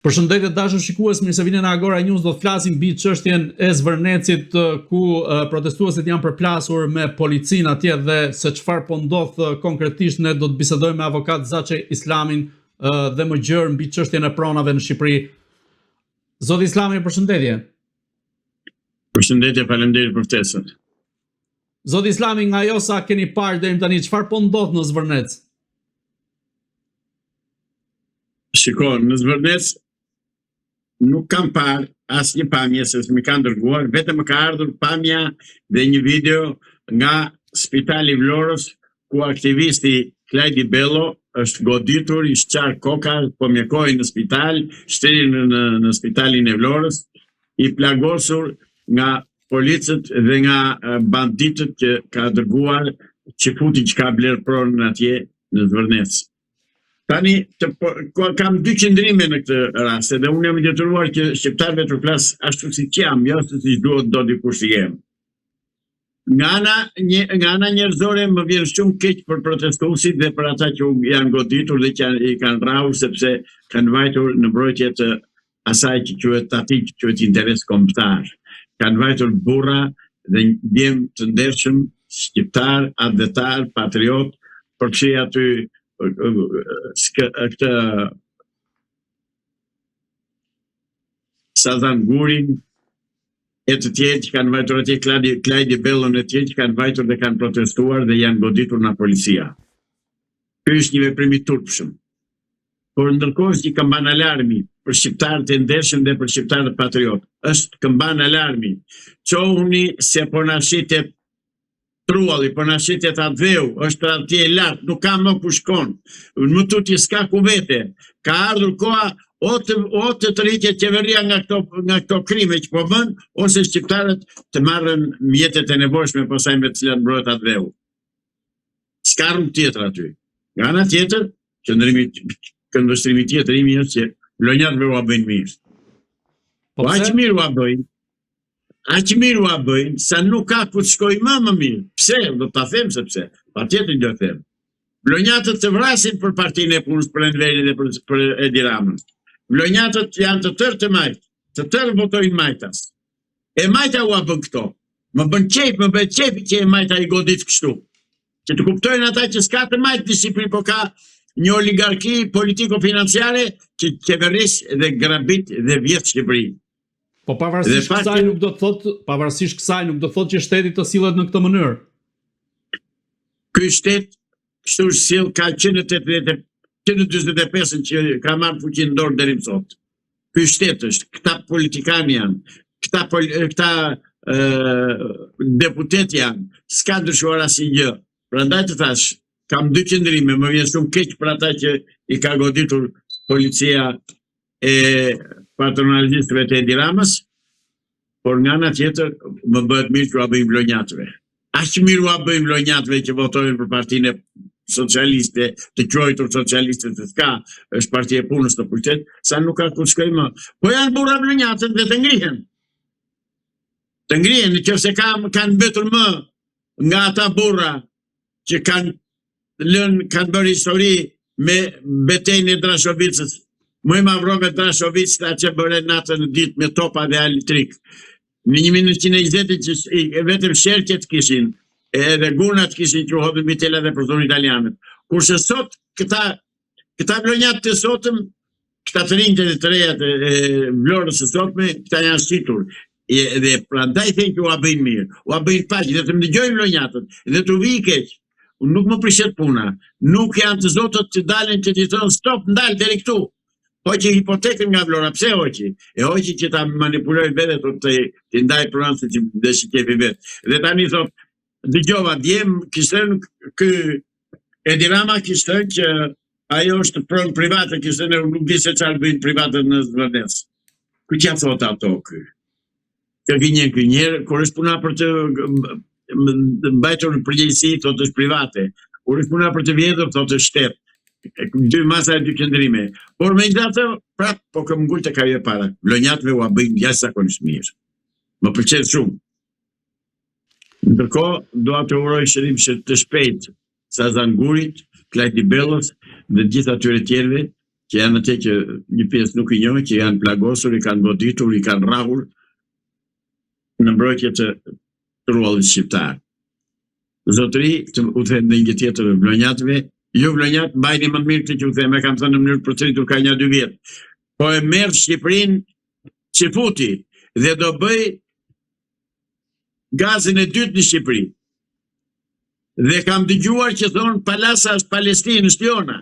Përshëndetje dashur shikues, mirë se vini në Agora News. Do të flasim mbi çështjen e Zvërnecit, ku protestuesit janë përplasur me policin atje dhe se çfarë po ndodh konkretisht. Ne do të bisedojmë me avokat Zaçe Islamin dhe më gjerë mbi çështjen e pronave në Shqipëri. Zoti Islami, përshëndetje. Përshëndetje, faleminderit për ftesën. Zoti Islami, nga ajo sa keni parë deri tani, çfarë po ndodh në Zvërnec? Shiko, në Zvërnec nuk kam parë asnjë pamje se më kanë dërguar, vetëm më ka ardhur pamja dhe një video nga Spitali i Vlorës, ku aktivisti Klajdi Bello është goditur, i shqar koka, po mjekoi në spital, shteri në spitalin e Vlorës, i plagosur nga policët dhe nga banditët që ka dërguar, që futi që ka bler pronën atje në Zvërnec. Tani, kam dy qëndrime në këtë rast, dhe unë jam i detyruar që shqiptarëve të flas ashtu si jam, jo se si duhet do dikush të jem. Nga ana njerëzore më vjen shumë keq për protestuesit dhe për ata që janë goditur dhe që i kanë rrahur sepse kanë vajtur në mbrojtje të asaj që quhet aty që quhet interes kombëtar. Kanë vajtur burra dhe djem të ndershëm, shqiptar, advetar, patriot, përfshi aty këtë Sazan Gurin e të tjerë që kanë vajtur atje, Klajdi Bellon e tjerë që kanë vajtur dhe kanë protestuar dhe janë goditur nga policia. Ky është një veprim i turpshëm. Por ndërkohë që këmban alarmi për shqiptarët e ndershëm dhe për shqiptarët patriot, është këmban alarmi. Qohuni se po na shitet Trualli, po na shitet Atveu, është atje lart, nuk ka më ku shkon. Më tutje s'ka ku vete. Ka ardhur koha o të rritet qeveria nga këto krime që po bën, ose shqiptarët të marrën mjetet e nevojshme pasaj me të cilat mbrohet Atveu. S'ka rrugë tjetër aty. Nga ana tjetër, këndvështrimi tjetër imi është që vlonjatëve ua bëjnë mirë. Po aq mirë ua bëjnë. Aq mirë ua bëjnë, sa nuk ka ku të shkoj më mirë. Pse? Do ta them sepse, patjetër do të them. Vlonjatët të vrasin për partinë e punës, për Enverin dhe për Edi Ramën. Vlonjatët janë të tërë të majtë, të tërë votojnë majtas. E majta ua bën këto. Më bën qejf që e majta i godit kështu. Që të kuptojnë ata që s'ka të majtë në Shqipëri, po ka një oligarki politiko-financiare që qeveris dhe grabit dhe vjetë Shqipëri. Po pavarësisht kësaj nuk do të thotë që shteti të sillet në këtë mënyrë. Ky shtet, kështu sill, ka 145 që ka marrë fuqinë në dorë deri më sot. Ky shtet është, këta politikanë janë, këta deputet janë, s'ka ndryshuar asnjë. Prandaj të thash, kam dy qëndrime, më vjen shumë keq për ata që i ka goditur policia e patronalistëve të Edi Ramës, por nga ana tjetër më bëhet mirë që ua bëjmë vlonjatëve. Aq mirë ua bëjmë vlonjatëve që votojnë për partinë socialiste, të quajtur socialiste të s'ka, është partia e punës në pushtet, sa nuk ka ku të shkojë më. Po janë burra vlonjatët dhe të ngrihen. Të ngrihen, nëse kanë mbetur më nga ata burra që kanë bërë histori me betejën e Drashovicës. Më mavrove Drashovic ta që bëre natën në ditë me topa dhe elektrik. Në 1920 që vetëm sherqet kishin, edhe gunat kishin që hodhën bitela dhe përdojnë italianët. Kurse sot, këta vlonjat të sotëm, këta të rinjtë dhe të rejat e Vlorës të sotme, këta janë shqitur. Dhe prandaj thënë që ua bëjnë mirë, ua bëjnë paqë, dhe të më dëgjojnë vlonjatët, dhe të vi i keq. Nuk më prishet puna. Nuk janë të zotët që dalen që të thonë stop, ndalë deri këtu. Hoqi hipotekën nga Vlora, pse hoqi? E hoqi që ta manipuloj vete të ndaj pronën se që dhe shikefi vetë. Dhe tani thot, dëgjova, djem kishten kë Edi Rama kishten që ajo është pronë private, kishten e nuk di se qarë bëjnë private në Zvërnec. Kë që thot ato kë? Që gënjen kë njerë, kur është puna për të mbajtur në përgjegjësi, thot është private. Kur është puna për të vjetur, thot është shtet. Dy masa e dy qëndrime. Por me gjithatë, prap, po këm ngull të kajë e para. Vlonjatëve ua bëjnë jashtëzakonisht mirë. Më pëlqen shumë. Ndërkohë, dua të uroj shërim të shpejtë Sazan Gurit, Klajdi Bellës dhe gjithë atyre tjerëve që janë atë që një pjesë nuk i njohin, që janë plagosur, i kanë goditur, i kanë rrahur në mbrojtje të trullit shqiptar. Zotëri, u them në një tjetër vlonjatëve, ju vlonjat mbajni më mirë këtë që u them, e kam thënë në mënyrë përtritur ka 1-2 vjet. Po e merr Shqipërinë Çifuti dhe do bëj gazin e dytë në Shqipëri. Dhe kam dëgjuar që thonë Palasa është Palestinë, është jona.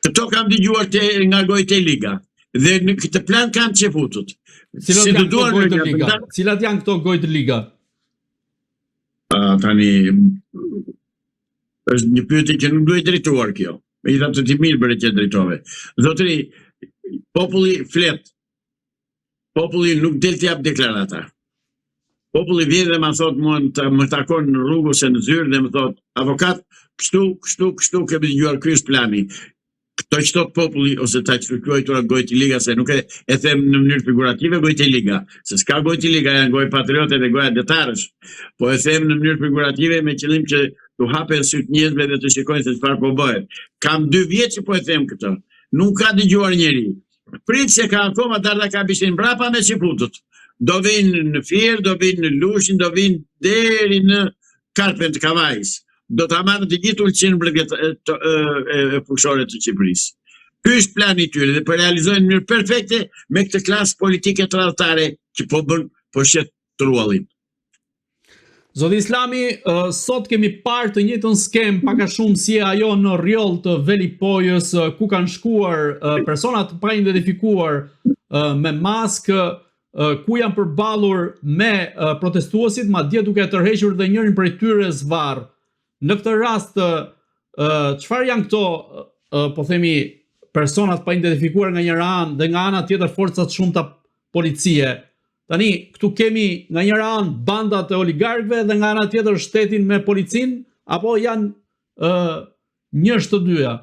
Këto kam dëgjuar nga gojtë e liga. Dhe në këtë plan kanë Çifutut. Cilat janë këto gojtë e liga? Cilat janë këto gojtë e liga? Tani është një pyetje që nuk duhet drejtuar kjo. Me i thamë të ti mirë bërë që drejtove. Zotëri, populli flet. Populli nuk del t'jap deklarata. Populli vjen dhe më thot mua më takon në rrugë ose në zyrë dhe më thot, avokat, kështu kemi dëgjuar, ky është plani. Këto që thot populli ose ta quajtura gojtë i liga, se nuk e them në mënyrë figurative gojtë i liga, se s'ka gojtë i liga, janë gojë patriote dhe goja detarësh, po e them në mënyrë figurative me qëllim që të hapen syt njerëzve dhe të shikojnë se çfarë po bëhet. Kam 2 vjet që po e them këtë. Nuk ka dëgjuar njeri. Prit se ka akoma darda ka bishin mbrapa me Çifutut. Do vinë në Fier, do vinë në Lushin, do vinë deri në Karpen të Kavajës. Do ta marrë të gjithë ulqinë e fushore të Shqipërisë. Ky është plani i tyre dhe po realizojnë në mënyrë perfekte me këtë klasë politike tradhtare që po bën po shet trullin. Zoti Islami, sot kemi parë të njëjtën skem pak a shumë si ajo në rjoll të Velipojës, ku kanë shkuar persona të pa identifikuar me maskë, ku janë përballur me protestuesit, madje duke tërhequr dhe njërin prej tyre zvarr. Në këtë rast, çfarë janë këto, po themi, personat pa identifikuar nga njëra anë dhe nga ana tjetër forcat shumëta policie? Tani, këtu kemi nga njëra anë bandat e oligarkëve dhe nga ana tjetër shtetin me policinë, apo janë njësht të dyja?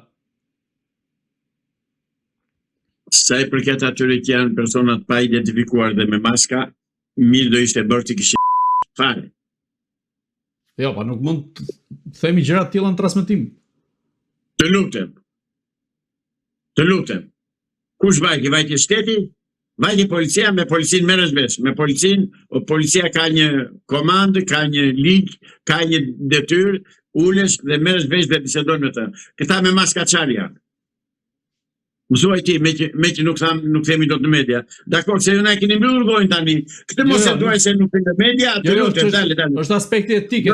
Sa i përket atyre që janë personat pa identifikuar dhe me maska, mirë do ishte bërë të kishte fare. Jo, pa nuk mund të themi gjëra të tilla në transmetim. Të lutem. Kush vajti shteti? Vajti policia, me policinë merresh vesh. Me policinë, policia ka një komandë, ka një ligj, ka një detyrë, ulesh dhe merresh vesh dhe bisedon me të. Këta me maska çfarë janë? Mësuaj ti, me që nuk themi dot në media. Dakor, se ju na keni mbyllur gojën tani. Këtë mos e duaj se nuk në media, atë lutem, dale. Është aspekti etik.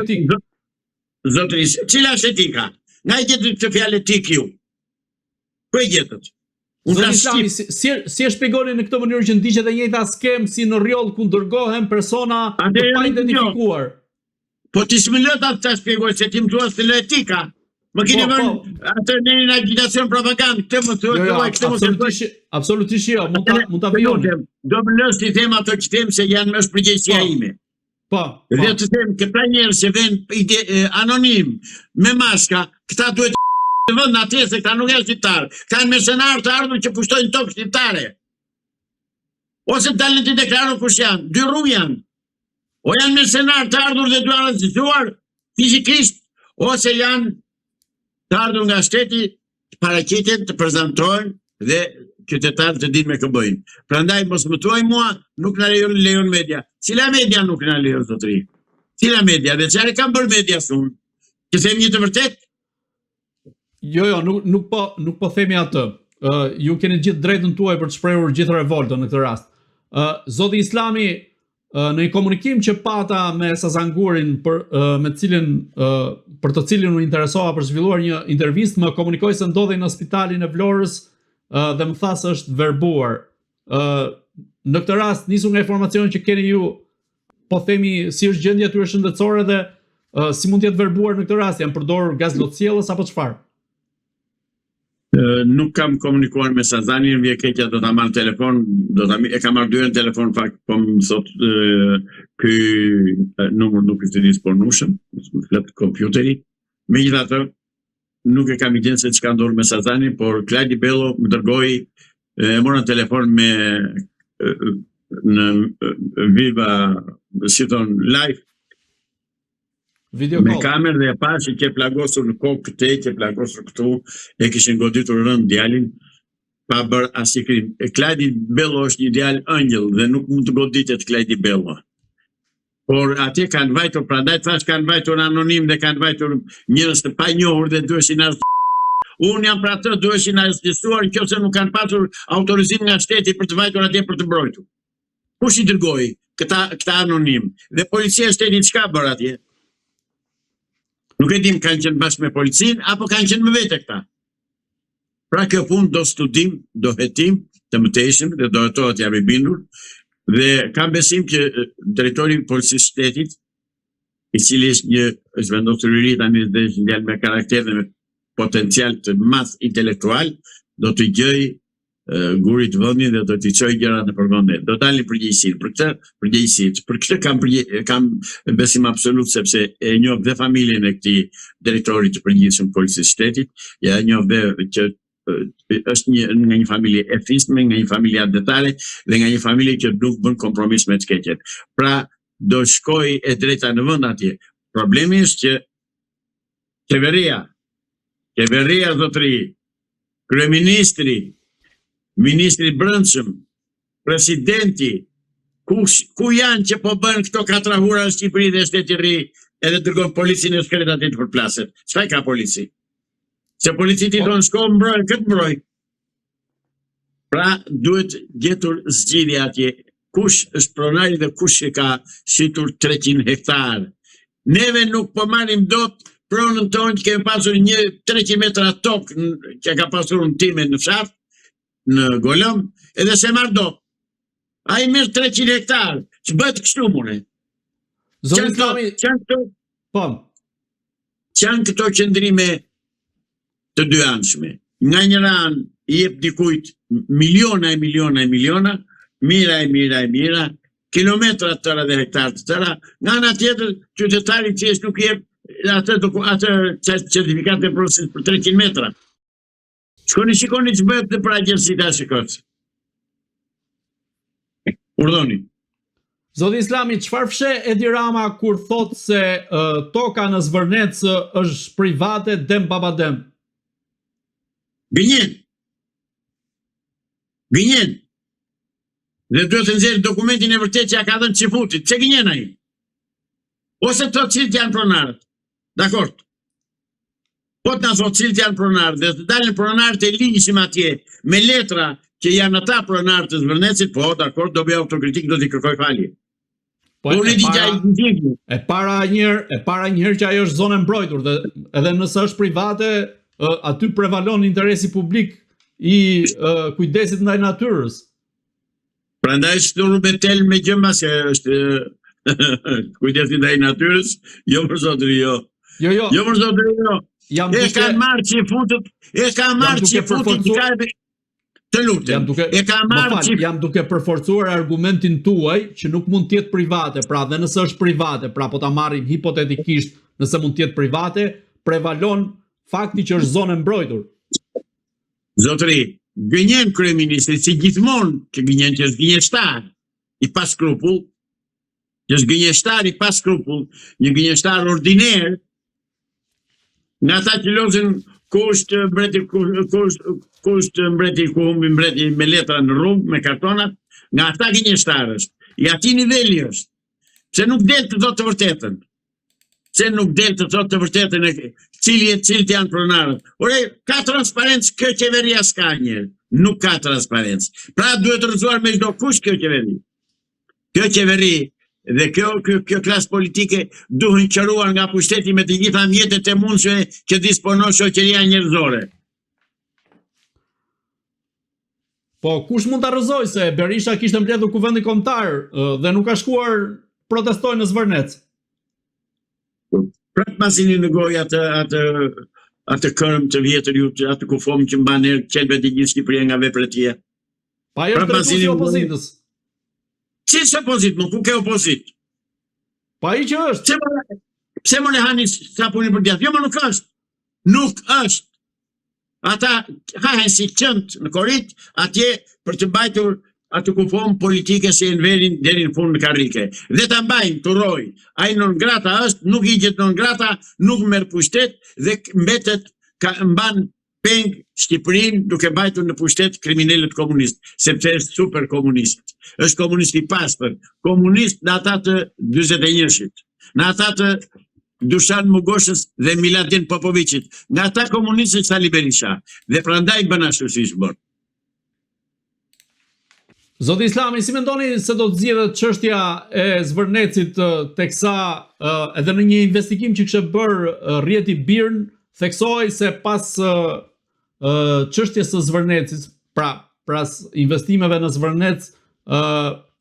Zotëri, cila është etika? Nga i gjetët këtë fjalë etik ju? Ku e gjetët? Zoti Islami, si e shpjegoni në këtë mënyrë që ndiqet e njëjta skem si në rjoll ku dërgohen persona të pa identifikuar? Po ti s'më lë ta shpjegoj se ti më thua se lë etika. Më keni vënë atë në agitacion propagandë, këtë më thua, absolutisht jo, mund ta vijoni. Do më lësh ti them ato që them se janë më është përgjegjësia ime. Po. Dhe të them këta njerëz që vjen anonim me maska, këta duhet të vënë atje se këta nuk janë shqiptarë. Këta janë mercenarë të ardhur që pushtojnë tokë shqiptare. Ose dalin të deklarojnë kush janë, 2 rrugë janë. O janë mercenarë të ardhur dhe duan arrestuar fizikisht, ose janë të ardhur nga shteti, të paraqiten, të prezantojnë dhe qytetarët të dinë me kë bëjnë. Prandaj mos më thuaj mua, nuk na lejon media. Cila media nuk na lejon zotëri? Cila media? Dhe çfarë kanë bërë media sun? Që them një të vërtet? Jo, nuk po themi atë. Ju keni gjithë drejtën tuaj për të shprehur gjithë revoltën në këtë rast. Zoti Islami, në një komunikim që pata me Sazangurin për të cilin u interesova për zhvilluar një intervistë, më komunikoi se ndodhej në spitalin e Vlorës dhe më tha se është verbuar. Në këtë rast nisu nga informacioni që keni ju, po themi si është gjendja e tyre shëndetësore dhe si mund të jetë verbuar në këtë rast, janë përdorur gaz lotësiellës apo çfarë? Nuk kam komunikuar me Sazanin, vje keqja do ta marr telefon, e kam marrë 2 në telefon fakt, po më thot ky numër nuk është i disponueshëm, më flet kompjuteri. Megjithatë, nuk e kam idenë se çka ndodh me Sazanin, por Kladi Bello më dërgoi, e mora në telefon me në Viva, si thon, live, Video me call. kamerë dhe e pa që ke plagosur në kokë këtej, ke plagosur këtu, e kishin goditur rënd djalin, pa bërë asnjë krim. Klajdi Bello është një djalë ëngjëll dhe nuk mund të goditet Klajdi Bello. Por atje kanë vajtur, prandaj thash kanë vajtur anonim dhe kanë vajtur njerëz të panjohur dhe duheshin unë jam për atë, duheshin arrestuar nëse nuk kanë pasur autorizim nga shteti për të vajtur atje për të mbrojtur. Kush i dërgoi këta anonim? Dhe policia e shtetit çka bër atje? Nuk e dim, kanë qenë bashkë me policinë apo kanë qenë me vete këta. Pra kjo punë do studim, do hetim të mëtejshëm dhe do hetohet jam i bindur. Dhe kam besim që drejtori i policisë shtetit, i cili është një vendosur i ri tani dhe është një me karakter dhe me potencial të madh intelektual, do të gjej gurit vendin dhe do t'i çojë gjërat në përmendje. Do dalin përgjegjësitë. Për këtë kam besim absolut sepse e njoh dhe familjen e këtij drejtori të përgjithshëm të policisë shtetit, ja e njoh dhe që është nga një familje e fisme, nga një familje adetare dhe nga një familje që nuk bën kompromis me të keqet. Pra, do shkoj e drejta në vend atje. Problemi është që qeveria zotëri, kryeministri, ministri brendshëm, presidenti, ku janë që po bën këto katrahura në Shqipëri dhe shteti i ri edhe dërgon policinë e shkret aty të përplaset. Çfarë ka polici? Se policiti tonë shko mbroj, këtë mbroj. Pra, duhet gjetur zgjidhje atje. Kush është pronari dhe kush e ka shitur 300 hektarë. Neve nuk po marrim dot pronën tonë që kemi pasur 300 metra tokë që ka pasur në time në fshat, në Golëm, edhe se marrë dot. A i merë 300 hektarë, që bëhet kështu mune. Qanë këto qëndrime të dy anshme. Nga njëra anë i jep dikujt miliona, mira, kilometra të tëra dhe hektarë të tëra, nga ana tjetër qytetari që nuk i jep atë certifikat e pronësisë për 300 metra. Shikoni që bëhet dhe për agjenësita shikot. Urdhoni. Zoti Islami, çfarë fshe Edi Rama kur thot se toka në Zvërnec është private dem baba dem? Gënjen. Dhe duhet të nxjerrë dokumentin e vërtet që ja ka dhënë Çifutit. Pse gënjen ai? Ose të thotë cilët janë pronarët. Dakor. Po të na thotë cilët janë pronarët dhe të dalin pronarët e ligjshëm atje me letra që janë ata pronarët të Zvërnecit, po dakor, do bëj autokritik, do t'i kërkoj falje. Po e para njëherë që ajo është zonë mbrojtur dhe edhe nëse është private, aty prevalon interesi publik i kujdesit ndaj natyrës. Prandaj shturur me tel me gjëma se është kujdesi ndaj natyrës, jo për zotëri, jo. Jo për zotëri, jo. E ka marrë që futët, të lutem. Jam duke përforcuar argumentin tuaj që nuk mund të jetë private, pra dhe nëse është private, pra po ta marrim hipotetikisht nëse mund të jetë private, prevalon fakti që është zonë mbrojtur. Zotëri, gënjen kryeministri si gjithmonë që gënjen që është gënjeshtar i pa skrupull, një gënjeshtar ordiner, nga ata që lozin kusht mbreti ku humbi mbreti me letra në rrugë, me kartonat, nga ata gënjeshtarës. I ati niveli është. Pse nuk del të thotë të vërtetën. Cilët janë pronarët. Ore, ka transparencë, kjo qeveria s'ka njerë. Nuk ka transparencë. Pra duhet rrëzuar me çdo kush kjo qeveri. Kjo qeveri dhe kjo klasë politike duhen qëruar nga pushteti me të gjitha mjetet e mundshme që disponon shoqëria njerëzore. Po, kush mund ta rrëzoj se Berisha kishte mbledhur kuvendin kombëtar dhe nuk ka shkuar protestoj në Zvërnec? Pra masini në gojë atë kërëm të vjetër ju, atë kufom që mban herë qelve të gjithë Shqipëria nga veprat e tij. Pa jo të si opozitës. Si së opozit, nuk ku ke opozit? Pa i që është. Pse më ne hani sa punin për djathtë? Jo, më nuk është. Nuk është. Ata hahen si qënt në korrit atje për të mbajtur atë kupon politike se në verin deri në fund në karrike. Dhe ta mbajnë turoj. Ai non grata është, nuk i gjet non grata, nuk merr pushtet dhe mbetet mban peng Shqipërinë duke mbajtur në pushtet kriminalët komunistë, sepse është super komunist. Është komunist i pastër, komunist në ata të 41-shit, në ata të Dušan Mugoshës dhe Miladin Popovicit, nga ata komunistët Sali Berisha, dhe prandaj bën ashtu siç bën. Zoti Islami, si mendoni se do të zgjidhet çështja e Zvërnecit, teksa edhe në një investigim që kishte bërë Rjeti Birn, theksoi se pas çështjes së Zvërnecit, pra investimeve në Zvërnec,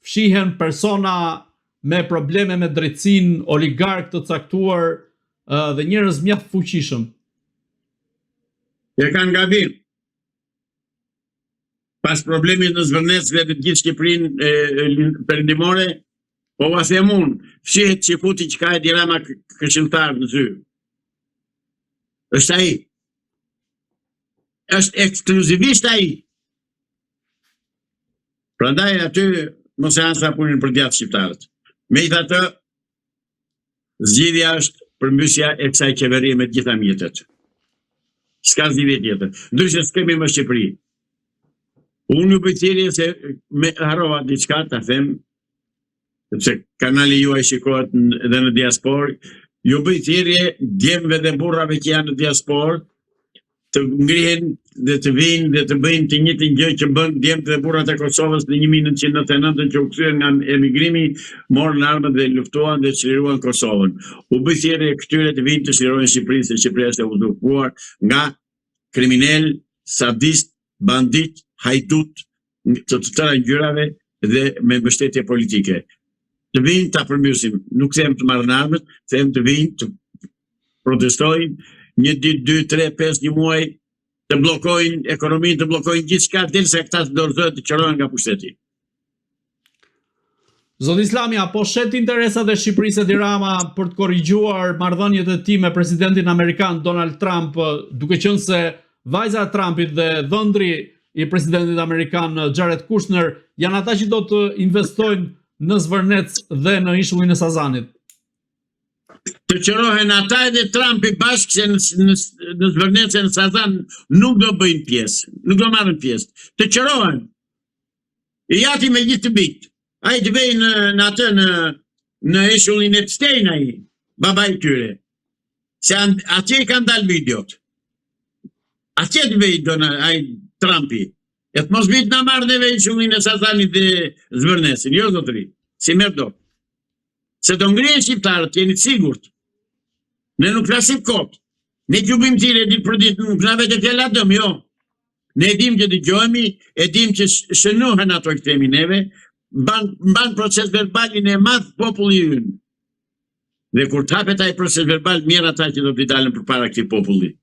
fshihen persona me probleme me drejtësinë, oligark të caktuar dhe njerëz mjaft fuqishëm. E kanë gabim. Pas problemit në Zvërnec dhe të gjithë Shqipërinë perëndimore, po va them unë, fshihet Çifuti që ka Edi Rama këshilltar në sy. Është ai. Është ekskluzivisht ai. Prandaj aty mos e hanë sa punën për djathtë shqiptarët. Megjithatë, zgjidhja është përmbysja e kësaj qeverie me të gjitha mjetet. S'ka zgjidhje tjetër. Ndryshe s'kemi më Shqipëri. Unë ju bëj thirrje se me harrova diçka ta them, sepse kanali juaj shikohet edhe në diasporë, ju bëj thirrje djemve dhe burrave që janë në diasporë të ngrihen dhe të vinë dhe të bëjnë të njëjtën gjë që bën djemt dhe burrat e Kosovës në 1999 që u kthyen nga emigrimi, morën armët dhe luftuan dhe çliruan Kosovën. U bëj thirrje këtyre të vinë të çlirojnë Shqipërinë, se Shqipëria është e uzurpuar nga kriminal, sadist, bandit, hajdut të tëra ngjyrave dhe me mbështetje politike. Të vinë ta përmbyssim, nuk them të marrën armët, them të vinë të protestojnë, 1 ditë, 2, 3, 5 një muaj, të bllokojnë ekonominë, të bllokojnë gjithçka derisa këta të dorëzohen të qërohen nga pushteti. Zoti Islami, apo shet interesat e Shqipërisë Edi Rama për të korrigjuar marrëdhëniet e tij me presidentin amerikan Donald Trump, duke qenë se vajza e Trumpit dhe dhëndri i presidentit amerikan Jared Kushner janë ata që do të investojnë në Zvërnec dhe në ishullin e Sazanit? Të qërohen ata edhe Trumpi bashkë që në Zvërnec e në Sazan nuk do bëjnë pjesë, nuk do marrën pjesë. Të qërohen. I jati me gjithë të bitë. Ai të vej në atë në ishullin e Epstein ai, baba i tyre. Se atje i kanë dalë videot. Atje të vej ai Trumpi. E të mos vitë në marrë dhe vej ishullin e Sazanit dhe Zvërnecin. Jo, zotëri. Si merë do. Se do ngrihen shqiptarët, jeni të sigurt. Ne nuk flasim kot. Ne që bëjmë thirrje ditë për ditë, nuk na vetë fjala dëm, jo. Ne dim që dëgjohemi, e dim që shënohen ato që themi neve, mban proces verbalin e madh populli ynë. Dhe kur të hapet ai proces verbal, mirë ata që do t'i dalën përpara këtij populli.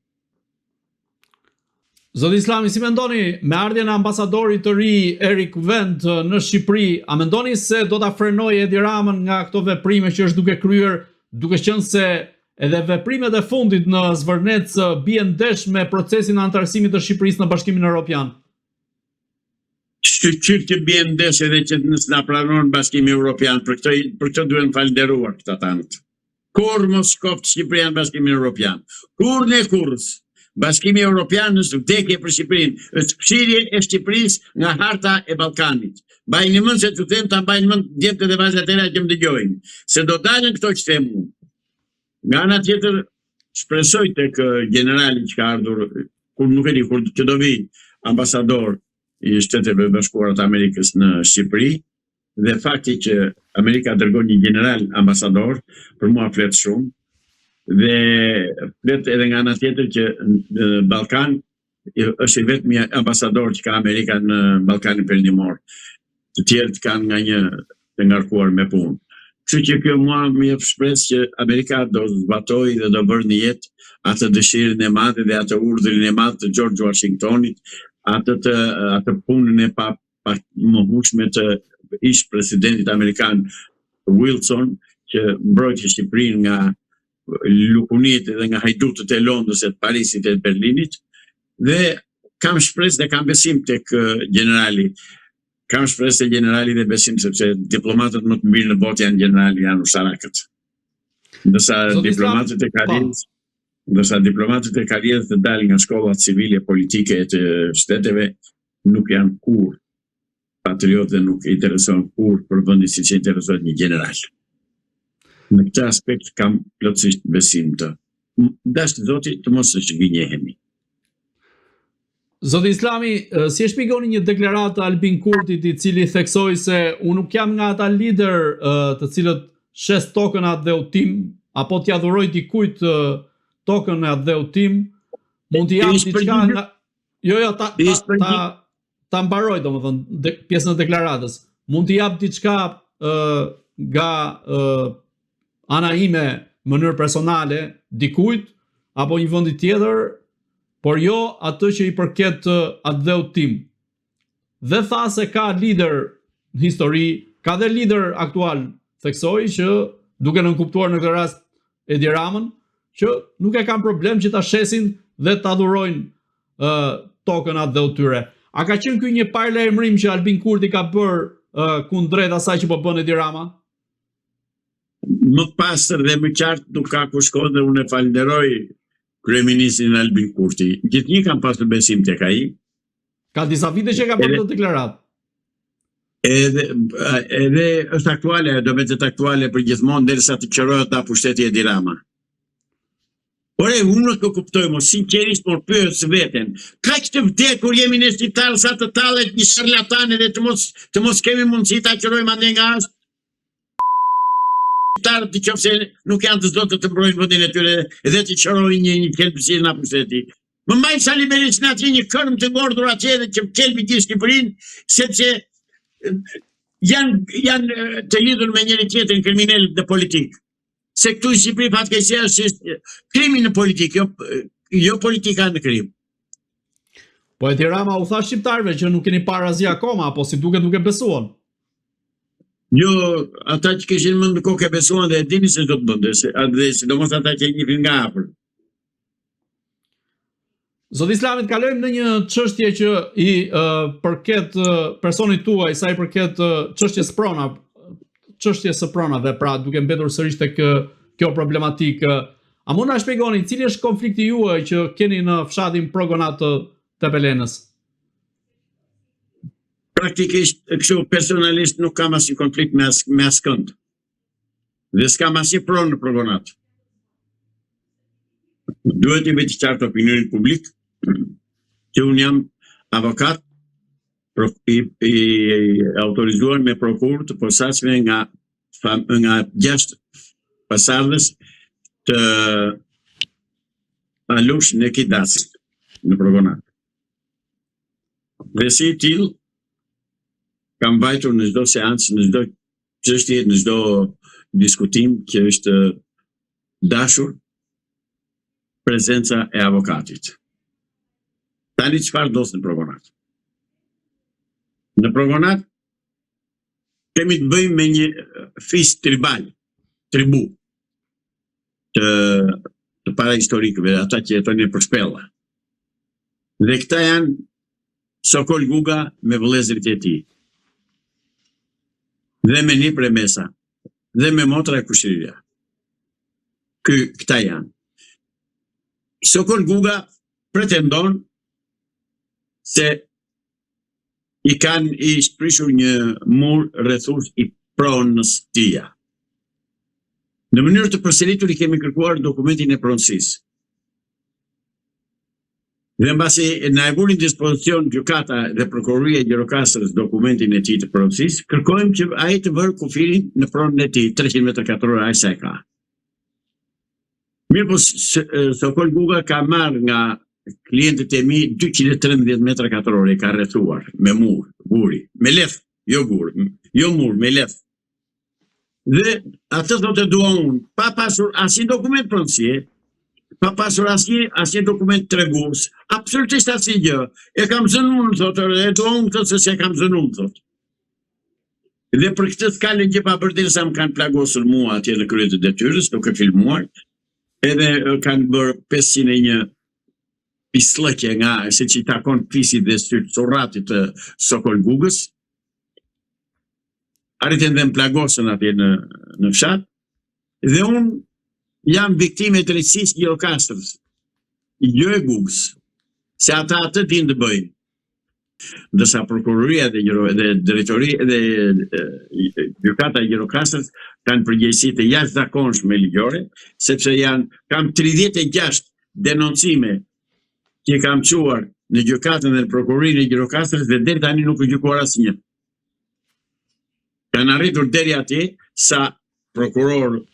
Zoti Islami, si mendoni me ardhjen e ambasadorit të ri Erik Vend në Shqipëri, a mendoni se do ta frenojë Edi Ramën nga këto veprime që është duke kryer, duke qenë se edhe veprimet e fundit në Zvërnec bien ndesh me procesin e antarësimit të Shqipërisë në Bashkimin Evropian? Shqyr që bien ndesh edhe që nëse na pranon Bashkimi Evropian, për këtë duhen falënderuar këta tanët. Kur mos shkoft Shqipëria në Bashkimin Evropian. Kur ne kurrës. Bashkimi Evropian është vdekje për Shqipërinë, është fshirje e Shqipërisë nga harta e Ballkanit. Mbajini mend se të them ta mbajnë mend djemtë dhe vajzat e reja që më dëgjojnë, se do dalin këto që them unë. Nga ana tjetër, shpresoj tek generali që ka ardhur, kur nuk e di kur që do vi ambasador i Shteteve Bashkuara të Amerikës në Shqipëri, dhe fakti që Amerika dërgon një general ambasador, për mua flet shumë. Dhe flet edhe nga ana tjetër që në Ballkan është i vetmi ambasador që ka Amerika në Ballkanin Perëndimor. Të tjerët kanë nga një të ngarkuar me punë. Kështu që kjo mua më jep shpresë që Amerika do zbatojë dhe do bërë në jetë atë dëshirën e madhe dhe atë urdhrin e madh të George Washingtonit, atë punën e pa mohueshme të ish presidentit amerikan Wilson, që mbrojti Shqipërinë nga lukunit dhe nga hajdutët e Londrës, e të Parisit e të Berlinit, dhe kam shpresë dhe kam besim tek generali. Kam shpresë se generali dhe besim sepse diplomatët më të mirë në botë janë generali janë usharakët. Ndërsa diplomatët e karrierës të dalin nga shkollat civile politike të shteteve nuk janë kur patriotë dhe nuk intereson kur për vendin siç e intereson një general. Në këtë aspekt kam plotësisht besim të dashur Zoti të mos e shgënjehemi. Zoti Islami, si e shpjegoni një deklaratë Albin Kurtit i cili theksoi se unë nuk jam nga ata lider të cilët shes tokën atë dhe udhtim apo t'ia dhuroj dikujt tokën e atë dhe udhtim, mund t'i jap diçka nga ta mbaroj domethënë pjesën e deklaratës. Mund t'i jap diçka nga ana ime në mënyrë personale dikujt apo një vendi tjetër, por jo atë që i përket atë dhe udhtim. Dhe tha se ka lider në histori, ka dhe lider aktual, theksoi që duke nënkuptuar në këtë rast Edi Ramën, që nuk e kanë problem që ta shesin dhe ta dhurojnë tokën atë dhe tyre. A ka qenë ky një paralajmërim që Albin Kurti ka bërë kundrejt asaj që po bën Edi Rama? Më pastër dhe më qartë nuk ka ku shkon dhe unë e falenderoj kryeministrin Albin Kurti. Gjithnjë kam pasur besim tek ai. Ka disa vite që ka bërë këtë deklaratë. Edhe është aktuale, do të jetë aktuale për gjithmonë derisa të qërohet nga pushteti Edi Rama. Por unë nuk e kuptoj më sinqerisht, por pyet veten. Kaq të vdekur jemi ne shqiptarë sa të tallet një şarlatanë dhe të mos kemi mundësi ta qërojmë ande nga as. Shqiptarët të qofse nuk janë të zotë të mbrojnë vendin e tyre dhe të qërojnë një kelbësi nga pushteti. Më mbajnë Sali Berisha në atje një kërm të ngordhur atje dhe që kelbi gjithë Shqipërinë, sepse janë të lidhur me njëri tjetrin kriminal dhe politik. Se këtu në Shqipëri fatkeqësia është krimi në politikë, jo politika në krim. Po Edi Rama u tha shqiptarëve që nuk keni parë asgjë akoma, apo si duket nuk e besuan. Jo, ata që kishin më në kokë e besuan dhe e dini se do të bënde, dhe sidomos ata që njihnin nga afër. Zoti Islamit, kalojmë në një çështje që i përket personit tuaj, sa i përket çështjes së pronave, pra duke mbetur sërish tek kjo problematikë. A mund na shpjegoni cili është konflikti juaj që keni në fshatin Progonat të Tepelenës? Praktikisht, kështu personalisht nuk kam asnjë konflikt me askënd. Dhe s'kam asnjë pronë në Progonat. Duhet i bëj të qartë opinionin publik që unë jam avokat i autorizuar me prokuror të posaçme nga 6 pasardhës të Alush në Kidasit në Progonat. Dhe si tillë kam vajtur në çdo seancë, në çdo çështje, në çdo diskutim që është dashur prezenca e avokatit. Tani çfarë dos në Progonat? Në Progonat kemi të bëjmë me një fis tribu të parahistorikëve, ata që jetojnë për shpella. Dhe këta janë Sokol Guga me vëllezërit e tij. Dhe me një premesa, dhe me motra e kushëria. Këta janë. Sokol Guga pretendon se i kanë i shprishur një mur rrethues i pronës tia. Në mënyrë të përsëritur i kemi kërkuar dokumentin e pronësisë. Dhe mbasi na e vurin dispozicion gjykata dhe prokuroria e Gjirokastrës dokumentin e tij të pronësisë, kërkojmë që ai të vërë kufirin në pronën e tij 300 metra katror ai sa e ka. Mirë po Sokol Guga ka marrë nga klientët e mi 213 metra katror i ka rrethuar me muri, me lef, jo mur, me lef. Dhe atë do të dua unë, pa pasur asnjë dokument pronësie, pa pasur asnjë dokument tregues, absolutisht asnjë gjë. E kam zënë unë, thotë, e dua unë këtë se kam zënë unë, thotë. Dhe për këtë s'ka gjë pa bërë derisa më kanë plagosur mua atje në krye të detyrës, duke filmuar. Edhe kanë bërë 501 pislëqe nga se që i takon fisit dhe sorratit të Sokol Gugës. arritën dhe më plagosën atje në fshat, dhe unë jam viktime e drejtësisë Gjirokastrës, jo e Gugës, se ata atë dinë të bëjnë. Ndërsa prokuroria dhe drejtoria dhe gjykata e Gjirokastrës kanë përgjegjësi të jashtëzakonshme ligjore, sepse kam 36 denoncime që kam çuar në gjykatën dhe në prokurorinë e Gjirokastrës dhe deri tani nuk u gjykuar asnjë. Kanë arritur deri atje sa prokuror,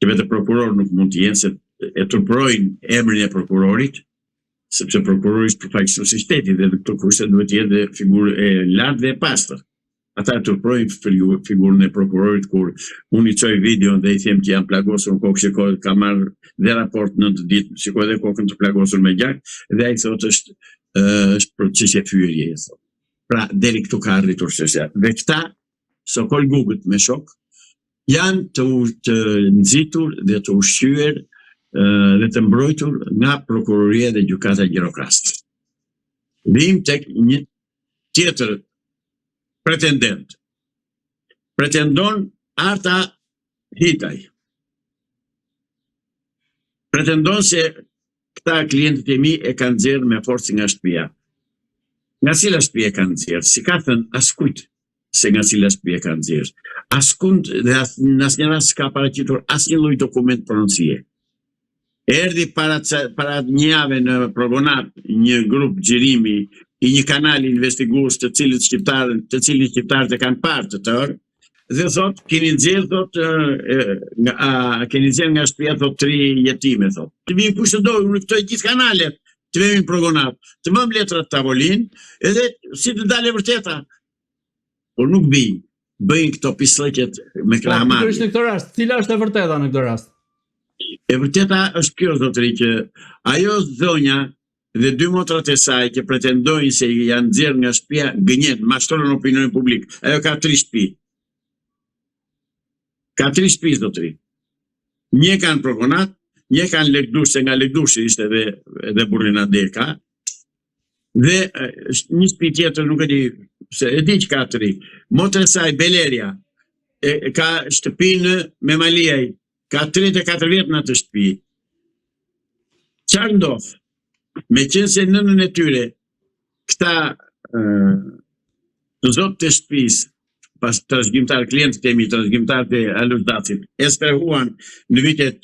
që vetë prokuror nuk mund të jenë, se e turprojnë emrin e prokurorit, sepse prokurori është përfaqësues i shtetit dhe këto kushte duhet të jetë figurë e lartë dhe e pastër. Ata turprojnë figurën e prokurorit kur unë i çoj videon dhe i them që jam plagosur në kokë, shikoj, ka marrë dhe raport 9 ditë, shikoj dhe kokën të plagosur me gjak, dhe ai thotë është për çështje fyerje. Pra deri këtu ka arritur çështja. Dhe këta sokol Gugët me shok janë të nxitur dhe të ushqyer dhe të mbrojtur nga prokuroria dhe gjykata e Gjirokastrës. Vim tek një tjetër pretendent. Pretendon Arta Hitaj. Pretendon se këta klientët e mi e kanë nxjerrë me forcë nga shtëpia. Nga cila shtëpi e kanë nxjerrë? Si ka thënë askujt se nga cila shtëpi e kanë nxjerrë. Askund dhe në asnjë rast s'ka paraqitur asnjë lloj dokument pronësie. Erdhi para një jave në Progonat një grup xhirimi i një kanali investigues të cilin shqiptarët e kanë parë të tërë, dhe thot, keni nxjerrë nga shtëpia thot 3 jetime thot. Të vijnë kush të dojë në këto gjithë kanalet, të vemi në Progonat, të vëmë letrat tavolinë, edhe si të dalë e vërteta. Por nuk bijnë, bëjnë këto pislëqet me klahamari. Në këtë rast, cila është e vërteta në këtë rast? E vërteta është kjo, zotëri, që ajo dhonja dhe 2 motrat e saj që pretendojnë se janë nxjerrë nga shtëpia gënjen, mashtron opinionin publik. Ajo ka 3 shtëpi. Ka 3 shtëpi, zotëri. Një kanë Progonat, një kanë Lekdush, se nga Lekdushi ishte edhe burrina Deka, dhe një shtëpi tjetër nuk e di, se e di që ka 3. Motra e saj Beleria ka shtëpinë me Maliaj, ka 34 vjet në atë shtëpi. Çfarë ndodh? Meqense nënën e tyre, këta të zotët e shtëpisë, pas trashëgimtarë, klientët e mi, trashëgimtarët e Aluzdatit, e sprehuan në vitet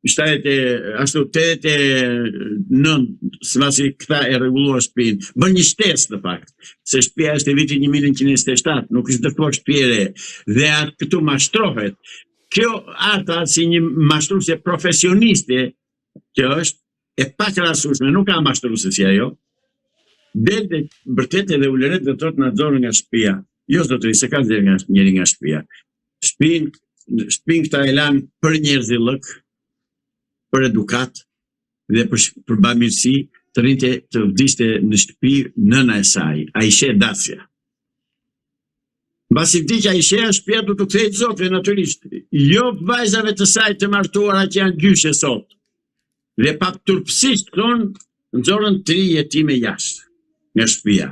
89, sipas këta e rregulluar shtëpinë, bën një shtesë në fakt, se shtëpia është e vitit 1927, nuk është dërtuar shtëpi e re, dhe këtu mashtrohet. Kjo Arta si një mashtruese profesioniste që është e pakrahasueshme, nuk ka mashtruese si ajo, dhe vërtet edhe ulëret dhe thotë na nxorën nga shtëpia. Jo zotëri, se ka nxjerrë njëri nga shtëpia. Shtëpinë këta e lanë për njerëzillëk, për edukat dhe për bamirësi, të rinte të vdiste në shtëpi nëna e saj, Aisha Dacia. Mbasi vdiqja Aishea, shtëpia do të kthehej zotëve natyrisht. Jo vajzave të saj të martuara që janë gjyshe sot. Dhe pa turpsisht thonë, nxorën 3 jetime jashtë nga shtëpia.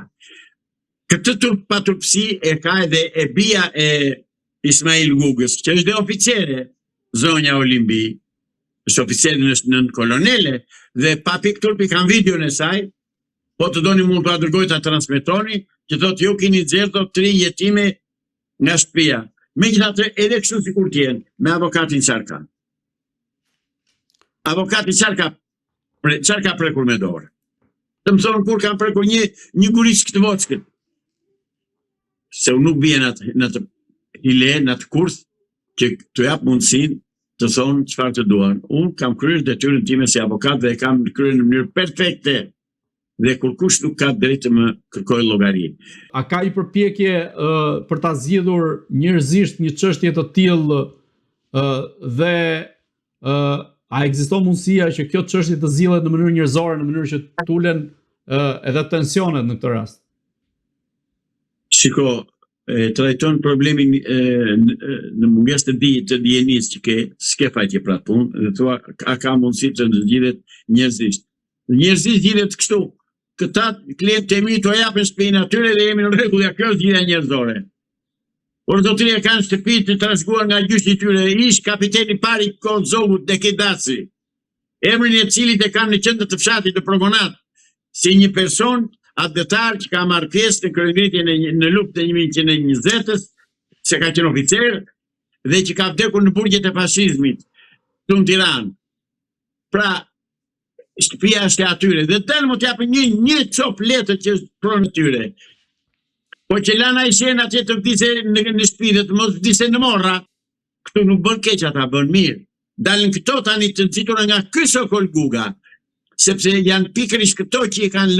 Këtë paturpsi e ka edhe e bia e Ismail Gugës, që është dhe oficere, zonja Olimbi, është oficere në kolonele, dhe papi turpi kanë videon e saj, po të doni mund të adërgoj të transmetoni, që thotë jo keni nxjerrë 3 jetime nga shtëpia. Megjithatë edhe kështu sikur të jenë, me avokatin Çarka. Avokati Çarka prekur me dorë. Të më thonë kur kanë prekur një guriç këtë vockët. Se unë nuk bie në atë hile, në atë kurth, që të jap mundësinë të thonë çfarë të duan. Unë kam kryer detyrën time si avokat dhe e kam kryer në mënyrë perfekte. Dhe kur kush nuk ka drejt të më kërkojë llogari. A ka i përpjekje për ta zgjidhur njerëzisht një çështje të tillë dhe a ekziston mundësia që kjo çështje të zgjidhet në mënyrë njerëzore, në mënyrë që të ulen edhe tensionet në këtë rast? Shiko, trajton problemin në mungesë të dijenisë që ke, s'ke fajtje për atë punë, dhe thua a ka mundësi të zgjidhet njerëzisht. Njerëzisht zgjidhet kështu. Këta klientë e mi të japin shtëpinë atyre dhe jemi në rregull, ja kjo është zgjidhja njerëzore. Por zotëria kanë shtëpi të trashëguar nga gjyshi i tyre, ish kapiteni pari Kozogut dhe Kedaci, emrin e cilit e kanë në qendër të fshatit të Progonat, si një person atletar që ka marrë pjesë në kryengritjen në luftën e 1920-s, se ka qenë oficer dhe që ka vdekur në burgjet e fashizmit këtu në Tiranë. Pra, shtëpia është e atyre dhe tani më t'japin një cop letër që është pronë tyre. Po që lana i shenë atje të vdise në shtëpi dhe të mos vdise në morra, këtu nuk bën keq ata, bën mirë. Dalin këto tani të nxitura nga ky Sokol Guga, sepse janë pikërisht këto që e kanë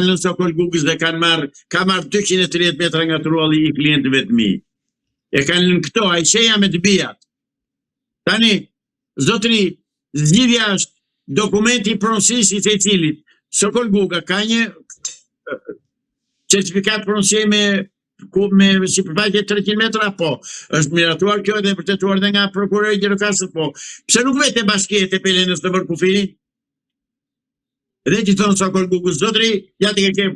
lënë Sokol Gugës dhe ka marrë 230 metra nga trulli i klientëve të mi. E kanë lënë këto, ai sheja me të bijat. Tani, zotëri, zgjidhja është dokumenti i pronësisë i secilit. Sokol Guga ka një certifikat pronësie me sipërfaqe 300 metra, po. Është miratuar kjo dhe vërtetuar dhe nga prokurori gjykatës, po. Pse nuk vete bashkia e Pelenës në vër kufirin? Dhe që thonë Sokol Gugës, zotëri, ja të ke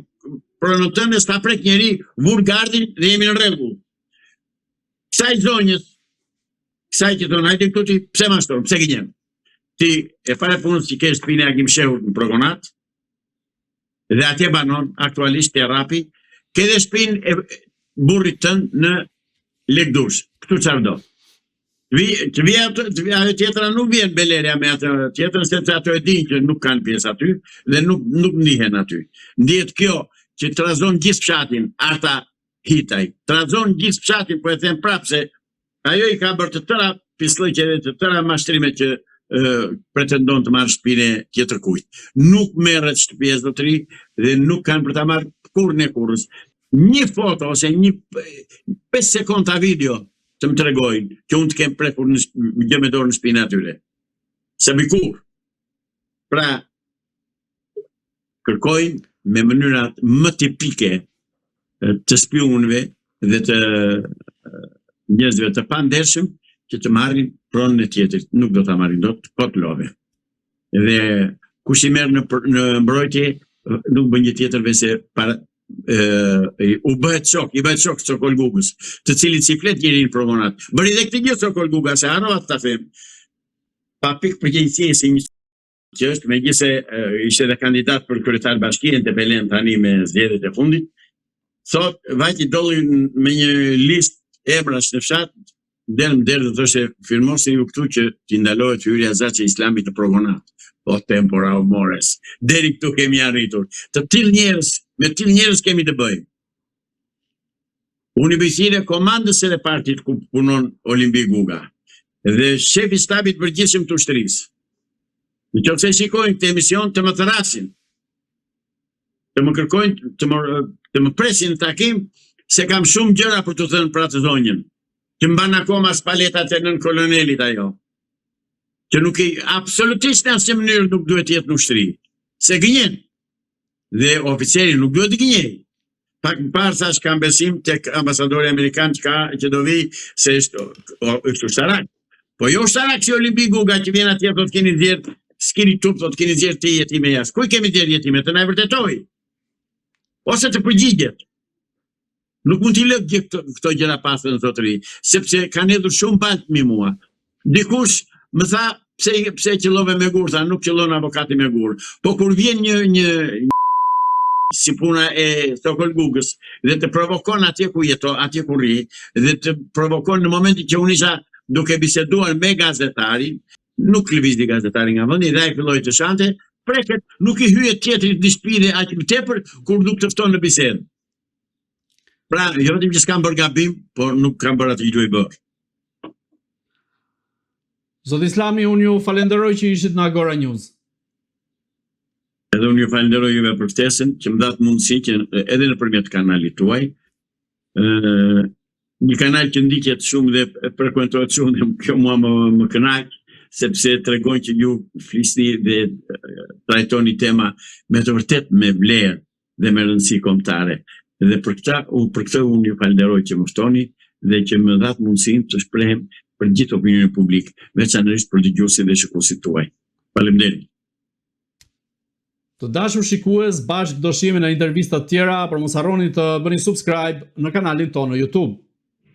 pronën tënde, s'ta prek njeri, vur gardin dhe jemi në rregull. Kësaj zonjës, kësaj që thonë, hajde këtu ti, pse mashton, pse gënjen? Ti e fare punës që ke shtëpinë e Agim Shehut në Progonat, dhe atje banon aktualisht te Rapi, ke dhe shtëpinë e burrit tënd në Lekdush, këtu çfarë do? Ajo tjetra nuk vjen belerja me atë tjetrën, sepse ato e din që nuk kanë pjesë aty dhe nuk ndihen aty. Ndihet kjo që trazon gjithë fshatin, Arta Hitaj. Trazon gjithë fshatin, po e them prapë se ajo i ka bërë të tëra pislliqe dhe të tëra mashtrime që pretendon të marrë shtëpinë tjetër kujt. Nuk merret shtëpia zotëri dhe nuk kanë për ta marrë kurrë e kurrës. Një foto ose një 5 sekonda video të më tregojnë që unë të kem prekur në gjë me dorë në shtëpinë atyre. Se bikur. Pra, kërkojnë me mënyrat më tipike të spionëve dhe të njerëzve të pandershëm që të marrin pronën e tjetrit, nuk do ta marrin dot, po të love. Dhe kush i merr në mbrojtje nuk bën gjë tjetër veçse u bëhet shok Sokol Gugës, të cilit si flet njëri në Progonat. Bëri dhe këtë gjë Sokol Guga, se harrova ta them. Pa pikë përgjegjësie si një që është, megjithëse ishte dhe kandidat për kryetar bashkie në Belen tani me zgjedhjet e fundit, thot vajti dolli me një listë emrash në fshat, derë dhe thoshe, firmosni ju këtu që t'i ndalohet hyrja zaçe islamit të Progonat. Po tempora o mores. Deri këtu kemi arritur. Të tillë njerëz, me tillë njerëz kemi të bëjmë. Unë i bëjthire komandës e partit ku punon Olimbi Guga dhe shefi stabit përgjithshëm të ushtrisë. Në qoftë se shikojnë këtë emision të më thrasin, të më kërkojnë, të më presin në takim, se kam shumë gjëra për të thënë për atë zonjën, që mban akoma spaletat e nën kolonelit ajo, që nuk i absolutisht në asnjë mënyrë nuk duhet jetë në ushtri, se gënjen, dhe oficeri nuk duhet të gënjej. Pak më parë thash kam besim tek ambasadori amerikan që do vi se është ushtarak. Po jo ushtarak si Olimbi Guga që vjen atje do të keni dhjerë, s'keni tup, do të keni dhjerë të jetime jashtë. Kuj kemi dhjerë jetime, të na e vërtetoj. Ose të përgjigjet. Nuk mund t'i lë këto gjëra pasën në zotëri, sepse kanë hedhur shumë baltë mi mua. Dikush më tha, pse qëllove me gur, tha, nuk qëllon avokati me gur. Po kur vjen një si puna e Sokol Gugës dhe të provokon atje ku jeto, atje ku rri, dhe të provokon në momentin që unë isha duke biseduar me gazetarin, nuk lëvizdi gazetari nga vendi, dhe ai filloi të shante, preket, nuk i hyet tjetrit në shtëpi dhe aq më tepër kur nuk të fton në bisedë. Pra, jo vetëm që s'kam bërë gabim, por nuk kam bërë atë që duhej bërë. Zot Islami, unë ju falenderoj që ishit në Agora News. Edhe unë ju falenderoj juve për ftesën, që më datë mundësi që edhe nëpërmjet kanalit tuaj, një kanal që ndiqet shumë dhe frekuentohet shumë dhe kjo mua më kënaq, sepse tregon që ju flisni dhe trajtoni tema me të vërtet me vlerë dhe me rëndësi kombëtare. Dhe për këtë unë ju falenderoj që më ftoni dhe që më dhatë mundësinë të shprehem për gjithë opinionin publik, veçanërisht për dëgjuesit dhe shikuesit tuaj. Faleminderit. Të dashur shikues, bashkë do shihemi në intervista të tjera, por mos harroni të bëni subscribe në kanalin tonë në YouTube.